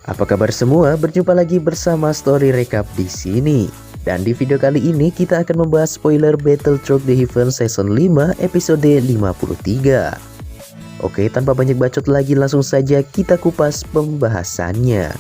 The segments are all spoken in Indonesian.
Apa kabar semua? Berjumpa lagi bersama Story Recap di sini. Dan di video kali ini kita akan membahas spoiler Battle Through the Heaven Season 5 episode 53. Oke, tanpa banyak bacot lagi langsung saja kita kupas pembahasannya.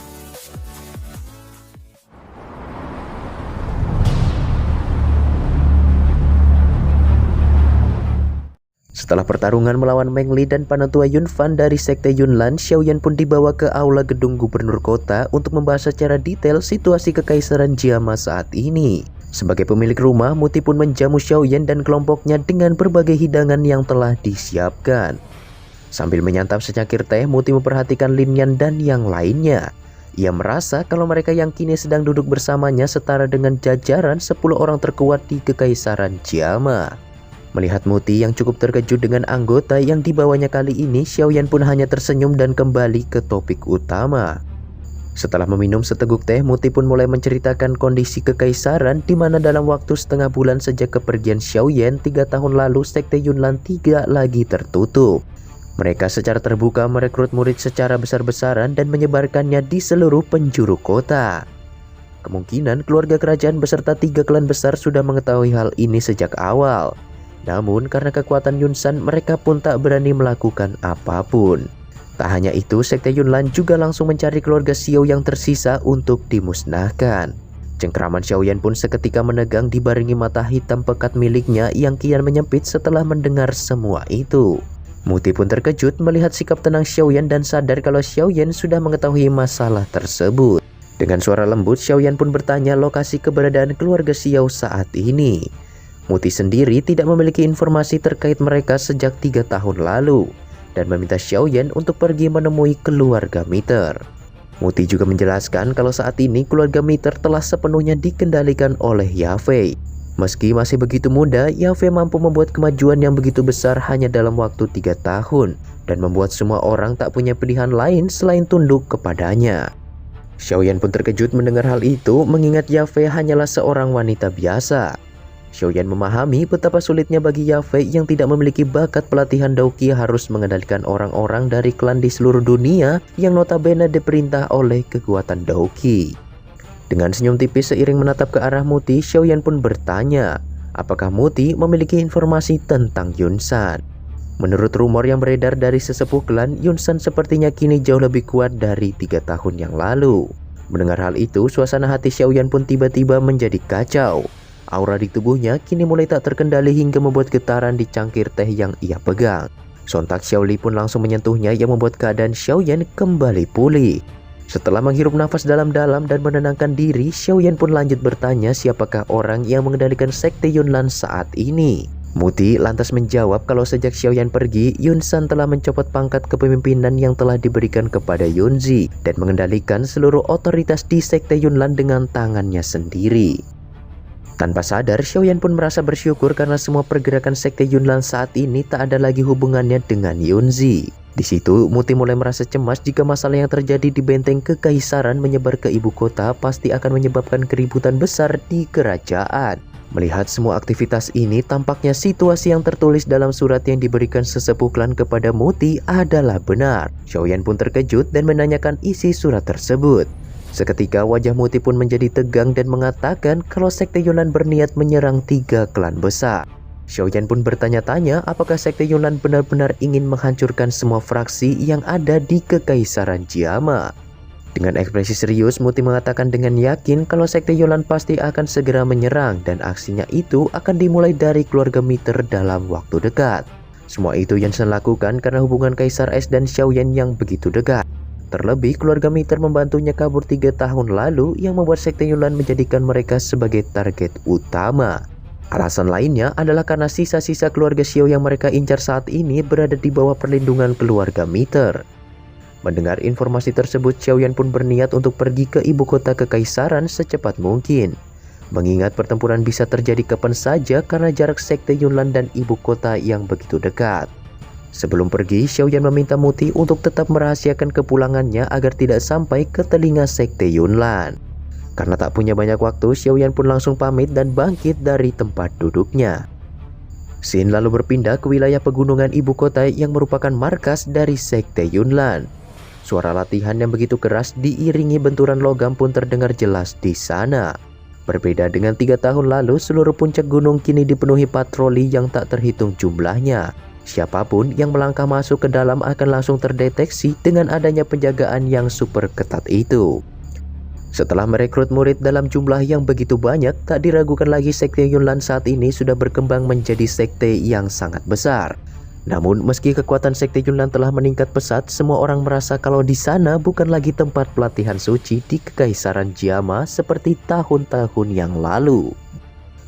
Setelah pertarungan melawan Meng Li dan Panatua Yunfan dari Sekte Yunlan, Xiaoyan pun dibawa ke aula gedung gubernur kota untuk membahas secara detail situasi kekaisaran Jiama saat ini. Sebagai pemilik rumah, Muti pun menjamu Xiaoyan dan kelompoknya dengan berbagai hidangan yang telah disiapkan. Sambil menyantap secangkir teh, Muti memperhatikan Lin Yan dan yang lainnya. Ia merasa kalau mereka yang kini sedang duduk bersamanya setara dengan jajaran 10 orang terkuat di kekaisaran Jiama. Melihat Muti yang cukup terkejut dengan anggota yang dibawanya kali ini, Xiaoyan pun hanya tersenyum dan kembali ke topik utama. Setelah meminum seteguk teh, Muti pun mulai menceritakan kondisi kekaisaran di mana dalam waktu setengah bulan sejak kepergian Xiaoyan 3 tahun lalu, Sekte Yunlan 3 lagi tertutup. Mereka secara terbuka merekrut murid secara besar-besaran dan menyebarkannya di seluruh penjuru kota. Kemungkinan keluarga kerajaan beserta 3 klan besar sudah mengetahui hal ini sejak awal. Namun karena kekuatan Yunsan, mereka pun tak berani melakukan apapun. Tak hanya itu, Sekte Yunlan juga langsung mencari keluarga Xiao yang tersisa untuk dimusnahkan. Cengkraman Xiaoyan pun seketika menegang dibarengi mata hitam pekat miliknya yang kian menyempit setelah mendengar semua itu. Muti pun terkejut melihat sikap tenang Xiaoyan dan sadar kalau Xiaoyan sudah mengetahui masalah tersebut. Dengan suara lembut, Xiaoyan pun bertanya lokasi keberadaan keluarga Xiao saat ini. Muti sendiri tidak memiliki informasi terkait mereka sejak 3 tahun lalu dan meminta Xiaoyan untuk pergi menemui keluarga Miter. Muti juga menjelaskan kalau saat ini keluarga Miter telah sepenuhnya dikendalikan oleh Yafei. Meski masih begitu muda, Yafei mampu membuat kemajuan yang begitu besar hanya dalam waktu 3 tahun dan membuat semua orang tak punya pilihan lain selain tunduk kepadanya. Xiaoyan pun terkejut mendengar hal itu, mengingat Yafei hanyalah seorang wanita biasa. Xiaoyan memahami betapa sulitnya bagi Yafei yang tidak memiliki bakat pelatihan Daoqi harus mengendalikan orang-orang dari klan di seluruh dunia yang notabene diperintah oleh kekuatan Daoqi. Dengan senyum tipis seiring menatap ke arah Muti, Xiaoyan pun bertanya, apakah Muti memiliki informasi tentang Yunsan? Menurut rumor yang beredar dari sesepuh klan, Yunsan sepertinya kini jauh lebih kuat dari 3 tahun yang lalu. Mendengar hal itu, suasana hati Xiaoyan pun tiba-tiba menjadi kacau. Aura di tubuhnya kini mulai tak terkendali hingga membuat getaran di cangkir teh yang ia pegang. Sontak Xiaoli pun langsung menyentuhnya yang membuat keadaan Xiaoyan kembali pulih. Setelah menghirup nafas dalam-dalam dan menenangkan diri, Xiaoyan pun lanjut bertanya siapakah orang yang mengendalikan Sekte Yunlan saat ini. Muti lantas menjawab kalau sejak Xiaoyan pergi, Yunsan telah mencopot pangkat kepemimpinan yang telah diberikan kepada Yunzi dan mengendalikan seluruh otoritas di Sekte Yunlan dengan tangannya sendiri. Tanpa sadar, Xiaoyan pun merasa bersyukur karena semua pergerakan Sekte Yunlan saat ini tak ada lagi hubungannya dengan Yunzi. Di situ, Muti mulai merasa cemas jika masalah yang terjadi di benteng kekaisaran menyebar ke ibu kota pasti akan menyebabkan keributan besar di kerajaan. Melihat semua aktivitas ini, tampaknya situasi yang tertulis dalam surat yang diberikan sesepuh klan kepada Muti adalah benar. Xiaoyan pun terkejut dan menanyakan isi surat tersebut. Seketika wajah Muti pun menjadi tegang dan mengatakan kalau Sekte Yunlan berniat menyerang 3 klan besar. Xiaoyan pun bertanya-tanya apakah Sekte Yunlan benar-benar ingin menghancurkan semua fraksi yang ada di kekaisaran Jiama. Dengan ekspresi serius, Muti mengatakan dengan yakin kalau Sekte Yunlan pasti akan segera menyerang dan aksinya itu akan dimulai dari keluarga Miter dalam waktu dekat. Semua itu Yunsan lakukan karena hubungan Kaisar Es dan Xiaoyan yang begitu dekat. Terlebih, keluarga Miter membantunya kabur 3 tahun lalu yang membuat Sekte Yunlan menjadikan mereka sebagai target utama. Alasan lainnya adalah karena sisa-sisa keluarga Xiao yang mereka incar saat ini berada di bawah perlindungan keluarga Miter. Mendengar informasi tersebut, Xiaoyan pun berniat untuk pergi ke ibu kota kekaisaran secepat mungkin. Mengingat pertempuran bisa terjadi kapan saja karena jarak Sekte Yunlan dan ibu kota yang begitu dekat. Sebelum pergi, Xiaoyan meminta Muti untuk tetap merahasiakan kepulangannya agar tidak sampai ke telinga Sekte Yunlan. Karena tak punya banyak waktu, Xiaoyan pun langsung pamit dan bangkit dari tempat duduknya. Scene lalu berpindah ke wilayah pegunungan ibu kota yang merupakan markas dari Sekte Yunlan. Suara latihan yang begitu keras diiringi benturan logam pun terdengar jelas di sana. Berbeda dengan 3 tahun lalu, seluruh puncak gunung kini dipenuhi patroli yang tak terhitung jumlahnya. Siapapun yang melangkah masuk ke dalam akan langsung terdeteksi dengan adanya penjagaan yang super ketat itu. Setelah merekrut murid dalam jumlah yang begitu banyak, tak diragukan lagi Sekte Yunlan saat ini sudah berkembang menjadi sekte yang sangat besar. Namun meski kekuatan Sekte Yunlan telah meningkat pesat, semua orang merasa kalau di sana bukan lagi tempat pelatihan suci di Kekaisaran Jiama seperti tahun-tahun yang lalu.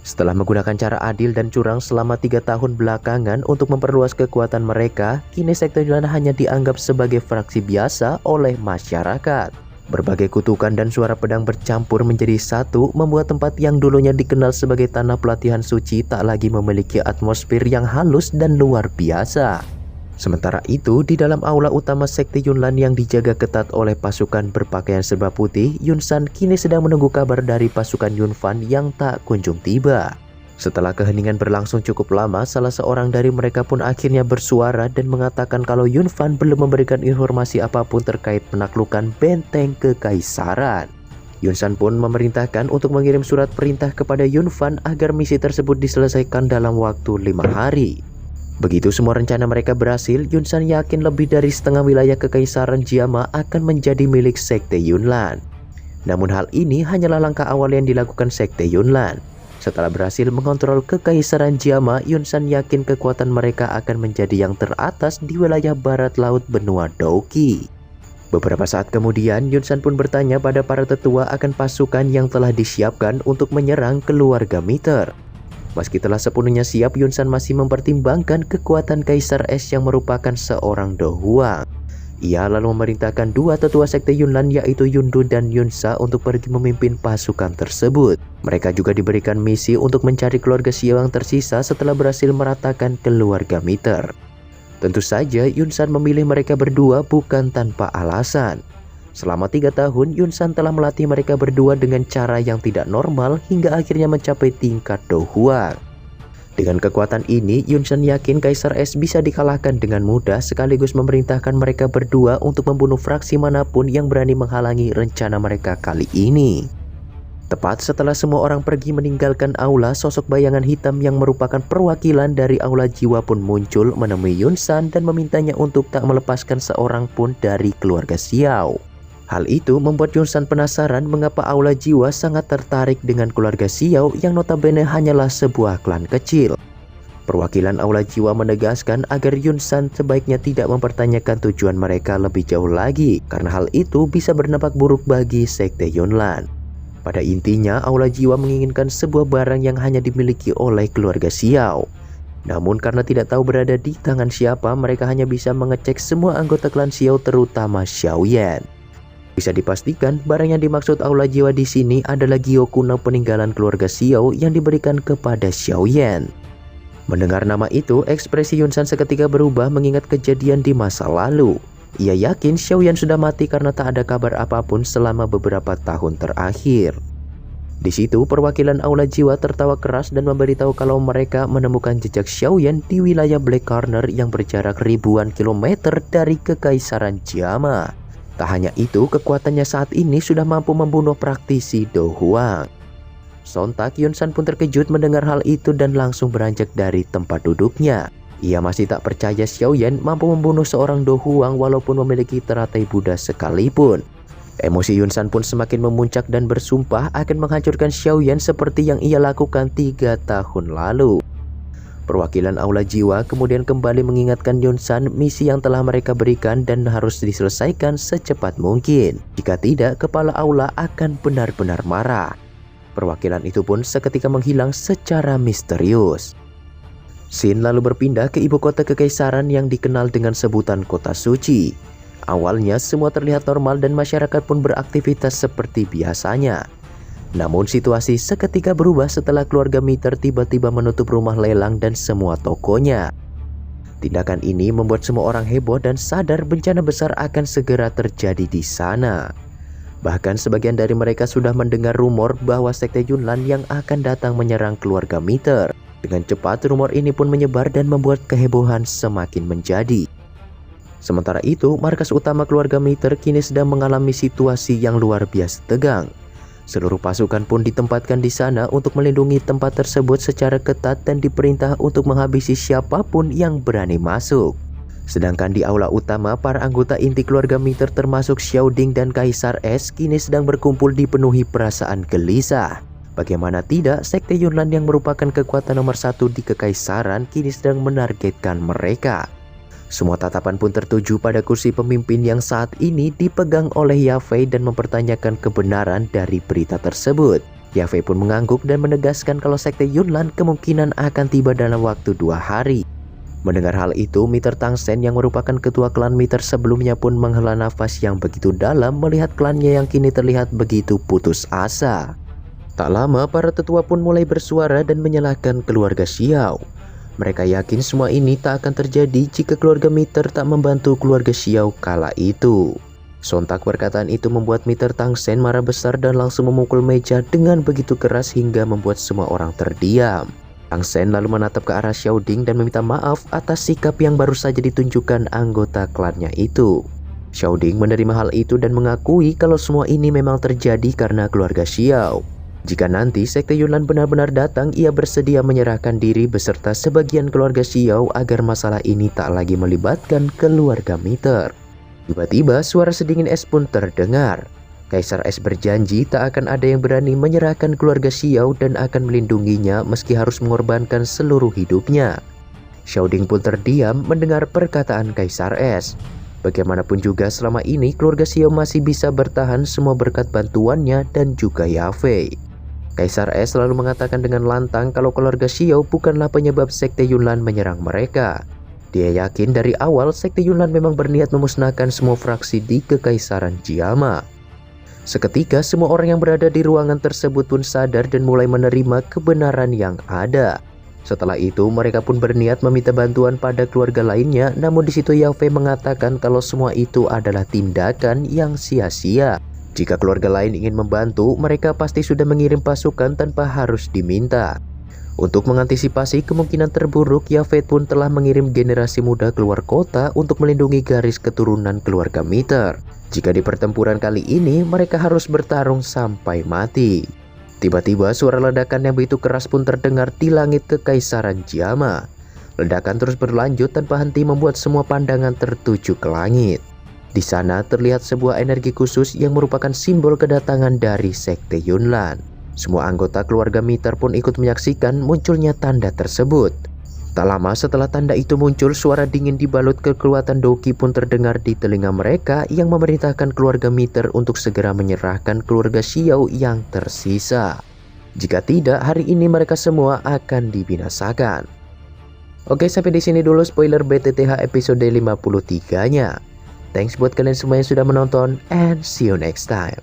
Setelah menggunakan cara adil dan curang selama 3 tahun belakangan untuk memperluas kekuatan mereka, kini Sekte Yunlan hanya dianggap sebagai fraksi biasa oleh masyarakat. Berbagai kutukan dan suara pedang bercampur menjadi satu, membuat tempat yang dulunya dikenal sebagai tanah pelatihan suci tak lagi memiliki atmosfer yang halus dan luar biasa. Sementara itu, di dalam aula utama Sekte Yunlan yang dijaga ketat oleh pasukan berpakaian serba putih, Yun San kini sedang menunggu kabar dari pasukan Yun Fan yang tak kunjung tiba. Setelah keheningan berlangsung cukup lama, salah seorang dari mereka pun akhirnya bersuara dan mengatakan kalau Yun Fan belum memberikan informasi apapun terkait penaklukan benteng kekaisaran. Yun San pun memerintahkan untuk mengirim surat perintah kepada Yun Fan agar misi tersebut diselesaikan dalam waktu 5 hari. Begitu semua rencana mereka berhasil, Yun San yakin lebih dari setengah wilayah Kekaisaran Jiama akan menjadi milik Sekte Yunlan. Namun hal ini hanyalah langkah awal yang dilakukan Sekte Yunlan. Setelah berhasil mengontrol Kekaisaran Jiama, Yun San yakin kekuatan mereka akan menjadi yang teratas di wilayah barat laut benua Douqi. Beberapa saat kemudian, Yun San pun bertanya pada para tetua akan pasukan yang telah disiapkan untuk menyerang keluarga Miter. Meski telah sepenuhnya siap, Yun San masih mempertimbangkan kekuatan Kaisar Es yang merupakan seorang Do Huang. Ia lalu memerintahkan 2 tetua Sekte Yunlan yaitu Yundu dan Yunsa untuk pergi memimpin pasukan tersebut. Mereka juga diberikan misi untuk mencari keluarga Xiao yang tersisa setelah berhasil meratakan keluarga Miter. Tentu saja Yun San memilih mereka berdua bukan tanpa alasan. Selama 3 tahun, Yun San telah melatih mereka berdua dengan cara yang tidak normal hingga akhirnya mencapai tingkat Do Huang. Dengan kekuatan ini, Yun San yakin Kaisar Es bisa dikalahkan dengan mudah sekaligus memerintahkan mereka berdua untuk membunuh fraksi manapun yang berani menghalangi rencana mereka kali ini. Tepat setelah semua orang pergi meninggalkan aula, sosok bayangan hitam yang merupakan perwakilan dari aula jiwa pun muncul menemui Yun San dan memintanya untuk tak melepaskan seorang pun dari keluarga Xiao. Hal itu membuat Yun San penasaran mengapa aula jiwa sangat tertarik dengan keluarga Xiao yang notabene hanyalah sebuah klan kecil. Perwakilan aula jiwa menegaskan agar Yun San sebaiknya tidak mempertanyakan tujuan mereka lebih jauh lagi karena hal itu bisa berdampak buruk bagi Sekte Yunlan. Pada intinya, aula jiwa menginginkan sebuah barang yang hanya dimiliki oleh keluarga Xiao. Namun karena tidak tahu berada di tangan siapa, mereka hanya bisa mengecek semua anggota klan Xiao terutama Xiao Yan. Bisa dipastikan, barang yang dimaksud aula jiwa di sini adalah Gyo kuno peninggalan keluarga Xiao yang diberikan kepada Xiao Yan. Mendengar nama itu, ekspresi Yun San seketika berubah mengingat kejadian di masa lalu. Ia yakin Xiao Yan sudah mati karena tak ada kabar apapun selama beberapa tahun terakhir. Di situ, perwakilan aula jiwa tertawa keras dan memberitahu kalau mereka menemukan jejak Xiao Yan di wilayah Black Corner yang berjarak ribuan kilometer dari Kekaisaran Jiama. Tak hanya itu, kekuatannya saat ini sudah mampu membunuh praktisi Do Huang. Sontak Yun San pun terkejut mendengar hal itu dan langsung beranjak dari tempat duduknya. Ia masih tak percaya Xiao Yan mampu membunuh seorang Do Huang walaupun memiliki teratai Buddha sekalipun. Emosi Yun San pun semakin memuncak dan bersumpah akan menghancurkan Xiao Yan seperti yang ia lakukan 3 tahun lalu. Perwakilan aula jiwa kemudian kembali mengingatkan Yun San misi yang telah mereka berikan dan harus diselesaikan secepat mungkin. Jika tidak, kepala aula akan benar-benar marah. Perwakilan itu pun seketika menghilang secara misterius. Scene lalu berpindah ke ibu kota kekaisaran yang dikenal dengan sebutan Kota Suci. Awalnya semua terlihat normal dan masyarakat pun beraktivitas seperti biasanya. Namun situasi seketika berubah setelah keluarga Miter tiba-tiba menutup rumah lelang dan semua tokonya. Tindakan ini membuat semua orang heboh dan sadar bencana besar akan segera terjadi di sana. Bahkan sebagian dari mereka sudah mendengar rumor bahwa Sekte Yunlan yang akan datang menyerang keluarga Miter. Dengan cepat rumor ini pun menyebar dan membuat kehebohan semakin menjadi. Sementara itu, markas utama keluarga Meter kini sedang mengalami situasi yang luar biasa tegang. Seluruh pasukan pun ditempatkan di sana untuk melindungi tempat tersebut secara ketat dan diperintah untuk menghabisi siapapun yang berani masuk. Sedangkan di aula utama, para anggota inti keluarga Meter termasuk Xiaoding dan Kaisar S kini sedang berkumpul dipenuhi perasaan gelisah. Bagaimana tidak, Sekte Yunlan yang merupakan kekuatan nomor 1 di Kekaisaran kini sedang menargetkan mereka. Semua tatapan pun tertuju pada kursi pemimpin yang saat ini dipegang oleh Yafei dan mempertanyakan kebenaran dari berita tersebut. Yafei pun mengangguk dan menegaskan kalau Sekte Yunlan kemungkinan akan tiba dalam waktu 2 hari. Mendengar hal itu, Meter Tangsen yang merupakan ketua klan Meter sebelumnya pun menghela nafas yang begitu dalam melihat klannya yang kini terlihat begitu putus asa. Tak lama, para tetua pun mulai bersuara dan menyalahkan keluarga Xiao. Mereka yakin semua ini tak akan terjadi jika keluarga Meter tak membantu keluarga Xiao kala itu. Sontak perkataan itu membuat Meter Tangsen marah besar dan langsung memukul meja dengan begitu keras hingga membuat semua orang terdiam. Tangsen lalu menatap ke arah Xiaoding dan meminta maaf atas sikap yang baru saja ditunjukkan anggota klannya itu. Xiaoding menerima hal itu dan mengakui kalau semua ini memang terjadi karena keluarga Xiao. Jika nanti Sekte Yunlan benar-benar datang, ia bersedia menyerahkan diri beserta sebagian keluarga Xiao agar masalah ini tak lagi melibatkan keluarga Meter. Tiba-tiba suara sedingin es pun terdengar. Kaisar S berjanji tak akan ada yang berani menyerahkan keluarga Xiao dan akan melindunginya meski harus mengorbankan seluruh hidupnya. Xiaoding pun terdiam mendengar perkataan Kaisar S. Bagaimanapun juga selama ini keluarga Xiao masih bisa bertahan semua berkat bantuannya dan juga Yafei. Kaisar S selalu mengatakan dengan lantang kalau keluarga Xiao bukanlah penyebab Sekte Yunlan menyerang mereka. Dia yakin dari awal Sekte Yunlan memang berniat memusnahkan semua fraksi di Kekaisaran Jiama. Seketika semua orang yang berada di ruangan tersebut pun sadar dan mulai menerima kebenaran yang ada. Setelah itu mereka pun berniat meminta bantuan pada keluarga lainnya, namun di situ Yafei mengatakan kalau semua itu adalah tindakan yang sia-sia. Jika keluarga lain ingin membantu, mereka pasti sudah mengirim pasukan tanpa harus diminta. Untuk mengantisipasi kemungkinan terburuk, Yafei pun telah mengirim generasi muda keluar kota untuk melindungi garis keturunan keluarga Meter. Jika di pertempuran kali ini mereka harus bertarung sampai mati. Tiba-tiba suara ledakan yang begitu keras pun terdengar di langit Kekaisaran Jiama. Ledakan terus berlanjut tanpa henti membuat semua pandangan tertuju ke langit. Di sana terlihat sebuah energi khusus yang merupakan simbol kedatangan dari Sekte Yunlan. Semua anggota keluarga Meter pun ikut menyaksikan munculnya tanda tersebut. Tak lama setelah tanda itu muncul, suara dingin dibalut kekuatan Doqi pun terdengar di telinga mereka yang memerintahkan keluarga Meter untuk segera menyerahkan keluarga Xiao yang tersisa. Jika tidak, hari ini mereka semua akan dibinasakan. Oke, sampai di sini dulu spoiler BTTH episode 53-nya. Thanks buat kalian semua yang sudah menonton and see you next time.